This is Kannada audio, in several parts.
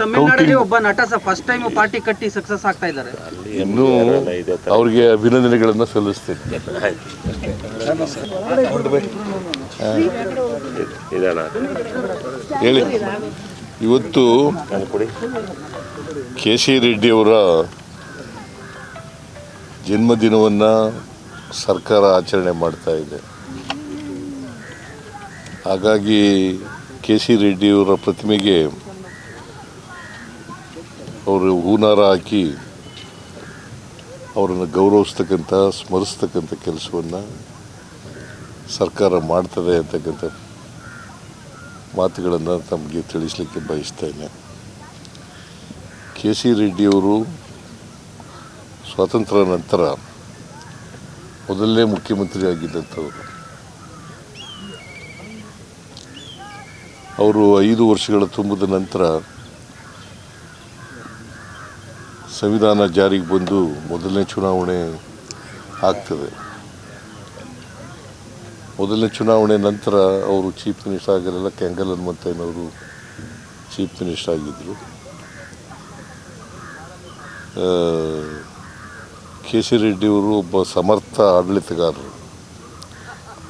ತಮಿಳುನಾಡಲ್ಲಿ ಒಬ್ಬ ನಟ ಫಸ್ಟ್ ಟೈಮ್ ಪಾರ್ಟಿ ಕಟ್ಟಿ ಸಕ್ಸಸ್ ಆಗ್ತಾ ಇದ್ದಾರೆ. ಇನ್ನೂ ಅವ್ರಿಗೆ ಅಭಿನಂದನೆಗಳನ್ನು ಸಲ್ಲಿಸ್ತೇನೆ. ಹೇಳಿ, ಇವತ್ತು ಕೆ.ಸಿ. ರೆಡ್ಡಿಯವರ ಜನ್ಮದಿನವನ್ನು ಸರ್ಕಾರ ಆಚರಣೆ ಮಾಡ್ತಾ ಇದೆ. ಹಾಗಾಗಿ ಕೆ.ಸಿ. ರೆಡ್ಡಿಯವರ ಪ್ರತಿಮೆಗೆ ಅವರು ಹೂನಾರ ಹಾಕಿ ಅವರನ್ನು ಗೌರವಿಸ್ತಕ್ಕಂಥ ಸ್ಮರಿಸ್ತಕ್ಕಂಥ ಕೆಲಸವನ್ನು ಸರ್ಕಾರ ಮಾಡ್ತದೆ ಅಂತಕ್ಕಂಥ ಮಾತುಗಳನ್ನು ತಮಗೆ ತಿಳಿಸಲಿಕ್ಕೆ ಬಯಸ್ತೇನೆ. ಕೆ.ಸಿ. ರೆಡ್ಡಿಯವರು ಸ್ವಾತಂತ್ರ್ಯ ನಂತರ ಮೊದಲನೇ ಮುಖ್ಯಮಂತ್ರಿ ಆಗಿದ್ದಂಥವರು. ಅವರು 5 ವರ್ಷಗಳ ತುಂಬಿದ ನಂತರ ಸಂವಿಧಾನ ಜಾರಿಗೆ ಬಂದು ಮೊದಲನೇ ಚುನಾವಣೆ ಆಗ್ತದೆ. ಮೊದಲನೇ ಚುನಾವಣೆ ನಂತರ ಅವರು ಚೀಫ್ ಮಿನಿಸ್ಟರ್ ಆಗಿರಲ್ಲ, ಕೆಂಗಲ್ ಹನುಮಂತಯ್ಯನವರು ಚೀಫ್ ಮಿನಿಸ್ಟರ್ ಆಗಿದ್ದರು. ಕೆ.ಸಿ. ರೆಡ್ಡಿಯವರು ಒಬ್ಬ ಸಮರ್ಥ ಆಡಳಿತಗಾರರು.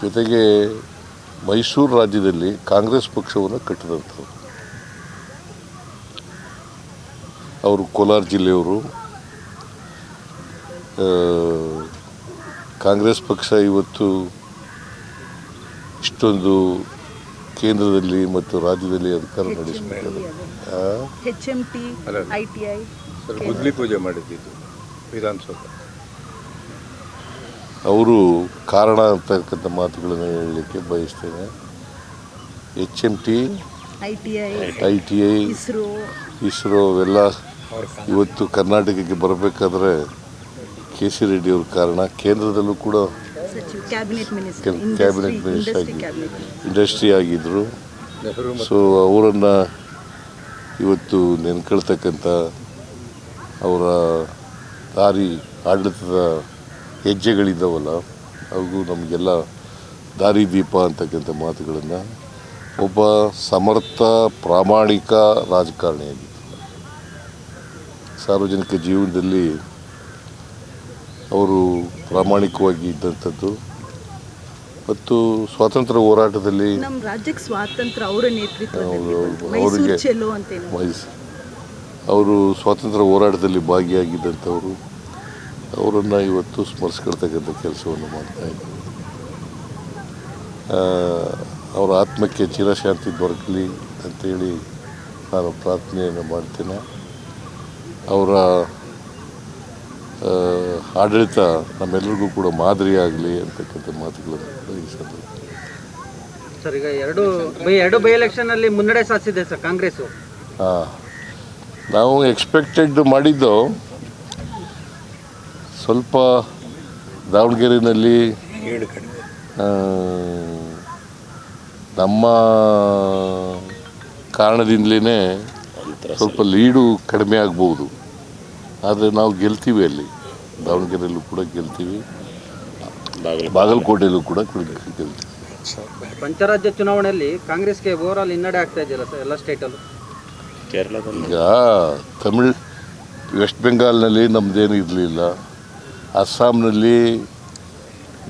ಜೊತೆಗೆ ಮೈಸೂರು ರಾಜ್ಯದಲ್ಲಿ ಕಾಂಗ್ರೆಸ್ ಪಕ್ಷವನ್ನು ಕಟ್ಟಿದಂಥವ್ರು. ಅವರು ಕೋಲಾರ ಜಿಲ್ಲೆಯವರು. ಕಾಂಗ್ರೆಸ್ ಪಕ್ಷ ಇವತ್ತು ಇಷ್ಟೊಂದು ಕೇಂದ್ರದಲ್ಲಿ ಮತ್ತು ರಾಜ್ಯದಲ್ಲಿ ಅಧಿಕಾರ ನಡೆಸಬೇಕಾದ್ರೆ ಗುದ್ಲಿ ಪೂಜೆ ಮಾಡಿದ್ದು ವಿಧಾನಸೌಧ ಅವರು ಕಾರಣ ಅಂತಕ್ಕಂಥ ಮಾತುಗಳನ್ನು ಹೇಳಲಿಕ್ಕೆ ಬಯಸ್ತೇನೆ. HMT, ITI, ಇಸ್ರೋ ಅವೆಲ್ಲ ಇವತ್ತು ಕರ್ನಾಟಕಕ್ಕೆ ಬರಬೇಕಾದ್ರೆ ಕೆ.ಸಿ. ರೆಡ್ಡಿಯವ್ರ ಕಾರಣ. ಕೇಂದ್ರದಲ್ಲೂ ಕೂಡ ಕ್ಯಾಬಿನೆಟ್ ಮಿನಿಸ್ಟರ್ ಆಗಿ ಇಂಡಸ್ಟ್ರಿ ಆಗಿದ್ದರು. ಸೊ ಅವರನ್ನು ಇವತ್ತು ನೆನ್ಕೊಳ್ತಕ್ಕಂಥ ಅವರ ದಾರಿ ಆಡಳಿತದ ಹೆಜ್ಜೆಗಳಿದ್ದಾವಲ್ಲ, ಅವು ನಮಗೆಲ್ಲ ದಾರಿದೀಪ ಅಂತಕ್ಕಂಥ ಮಾತುಗಳನ್ನು. ಒಬ್ಬ ಸಮರ್ಥ ಪ್ರಾಮಾಣಿಕ ರಾಜಕಾರಣಿಯಾಗಿದ್ದರು. ಸಾರ್ವಜನಿಕ ಜೀವನದಲ್ಲಿ ಅವರು ಪ್ರಾಮಾಣಿಕವಾಗಿ ಇದ್ದಂಥದ್ದು ಮತ್ತು ಸ್ವಾತಂತ್ರ್ಯ ಹೋರಾಟದಲ್ಲಿ ಅವರು ಸ್ವಾತಂತ್ರ್ಯ ಹೋರಾಟದಲ್ಲಿ ಭಾಗಿಯಾಗಿದ್ದಂಥವರು. ಅವರನ್ನು ಇವತ್ತು ಸ್ಮರಿಸ್ಕೊಳ್ತಕ್ಕಂಥ ಕೆಲಸವನ್ನು ಮಾಡ್ತಾಯಿದ್ದಾರೆ. ಅವರ ಆತ್ಮಕ್ಕೆ ಚಿರಶಾಂತಿ ದೊರಕಲಿ ಅಂತೇಳಿ ನಾನು ಪ್ರಾರ್ಥನೆಯನ್ನು ಮಾಡ್ತೇನೆ. ಅವರ ಆಡಳಿತ ನಮ್ಮೆಲ್ಲರಿಗೂ ಕೂಡ ಮಾದರಿಯಾಗಲಿ ಅಂತಕ್ಕಂಥ ಮಾತುಗಳನ್ನು ಬಯಸಿದರು. ಸರ್, ಈಗ ಎರಡು ಬೈ ಎಲೆಕ್ಷನಲ್ಲಿ ಮುನ್ನಡೆ ಸಾಧಿಸಿದೆ ಸರ್ ಕಾಂಗ್ರೆಸ್ಸು. ನಾವು ಎಕ್ಸ್ಪೆಕ್ಟೆಡ್ ಮಾಡಿದ್ದು ಸ್ವಲ್ಪ ದಾವಣಗೆರೆಯಲ್ಲಿ ನಮ್ಮ ಕಾರಣದಿಂದಲೇ ಸ್ವಲ್ಪ ಲೀಡು ಕಡಿಮೆ ಆಗ್ಬೋದು. ಆದರೆ ನಾವು ಗೆಲ್ತೀವಿ. ಅಲ್ಲಿ ದಾವಣಗೆರೆಯಲ್ಲೂ ಕೂಡ ಗೆಲ್ತೀವಿ, ಬಾಗಲಕೋಟೆಯಲ್ಲೂ ಕೂಡ ಗೆಲ್ತೀವಿ. ಪಂಚರಾಜ್ಯ ಚುನಾವಣೆಯಲ್ಲಿ ಕಾಂಗ್ರೆಸ್ಗೆ ಓವರಾಲ್ ಹಿನ್ನಡೆ ಆಗ್ತಾ ಇದೆಯಲ್ಲ ಸರ್ ಎಲ್ಲ ಸ್ಟೇಟಲ್ಲೂ. ಈಗ ವೆಸ್ಟ್ ಬೆಂಗಾಲ್ನಲ್ಲಿ ನಮ್ಮದೇನು ಇರಲಿಲ್ಲ. ಅಸ್ಸಾಂನಲ್ಲಿ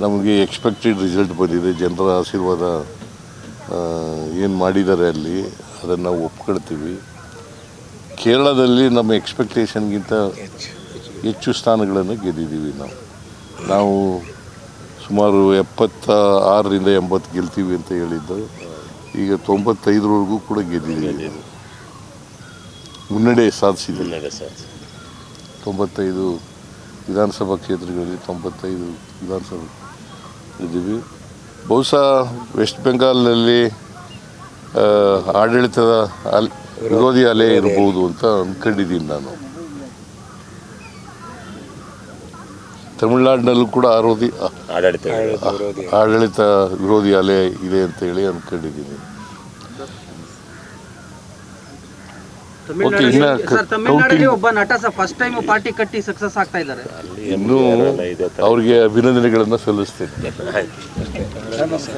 ನಮಗೆ ಎಕ್ಸ್ಪೆಕ್ಟೆಡ್ ರಿಸಲ್ಟ್ ಬಂದಿದೆ. ಜನರ ಆಶೀರ್ವಾದ ಏನು ಮಾಡಿದ್ದಾರೆ ಅಲ್ಲಿ ಅದನ್ನು ನಾವು ಒಪ್ಕೊಳ್ತೀವಿ. ಕೇರಳದಲ್ಲಿ ನಮ್ಮ ಎಕ್ಸ್ಪೆಕ್ಟೇಷನ್ಗಿಂತ ಹೆಚ್ಚು ಸ್ಥಾನಗಳನ್ನು ಗೆದ್ದಿದ್ದೀವಿ. ನಾವು ಸುಮಾರು 76ರಿಂದ 80 ಗೆಲ್ತೀವಿ ಅಂತ ಹೇಳಿದ್ದು, ಈಗ 95ರವರೆಗೂ ಕೂಡ ಗೆದ್ದಿದ್ದೀವಿ. ಮುನ್ನಡೆ ಸಾಧಿಸಿದ್ದೀವಿ. 95 ವಿಧಾನಸಭಾ ಕ್ಷೇತ್ರಗಳಲ್ಲಿ 95 ವಿಧಾನಸಭೆ ಇದ್ದೀವಿ. ಬಹುಶಃ ವೆಸ್ಟ್ ಬೆಂಗಾಲ್ನಲ್ಲಿ ಆಡಳಿತದ ವಿರೋಧಿ ಅಲೆ ಇರಬಹುದು ಅಂತ ಅಂದ್ಕೊಂಡಿದ್ದೀನಿ ನಾನು. ತಮಿಳುನಾಡಿನಲ್ಲೂ ಕೂಡ ಆಡಳಿತ ವಿರೋಧಿ ಅಲೆ ಇದೆ ಅಂತ ಹೇಳಿ ಅಂದ್ಕೊಂಡಿದ್ದೀನಿ. ತಮಿಳುನಾಡಲ್ಲಿ ಒಬ್ಬ ನಟ ಫಸ್ಟ್ ಟೈಮ್ ಪಾರ್ಟಿ ಕಟ್ಟಿ ಸಕ್ಸಸ್ ಆಗ್ತಾ ಇದ್ದಾರೆ. ಇನ್ನೂ ಅವ್ರಿಗೆ ಅಭಿನಂದನೆಗಳನ್ನು ಸಲ್ಲಿಸ್ತೇನೆ.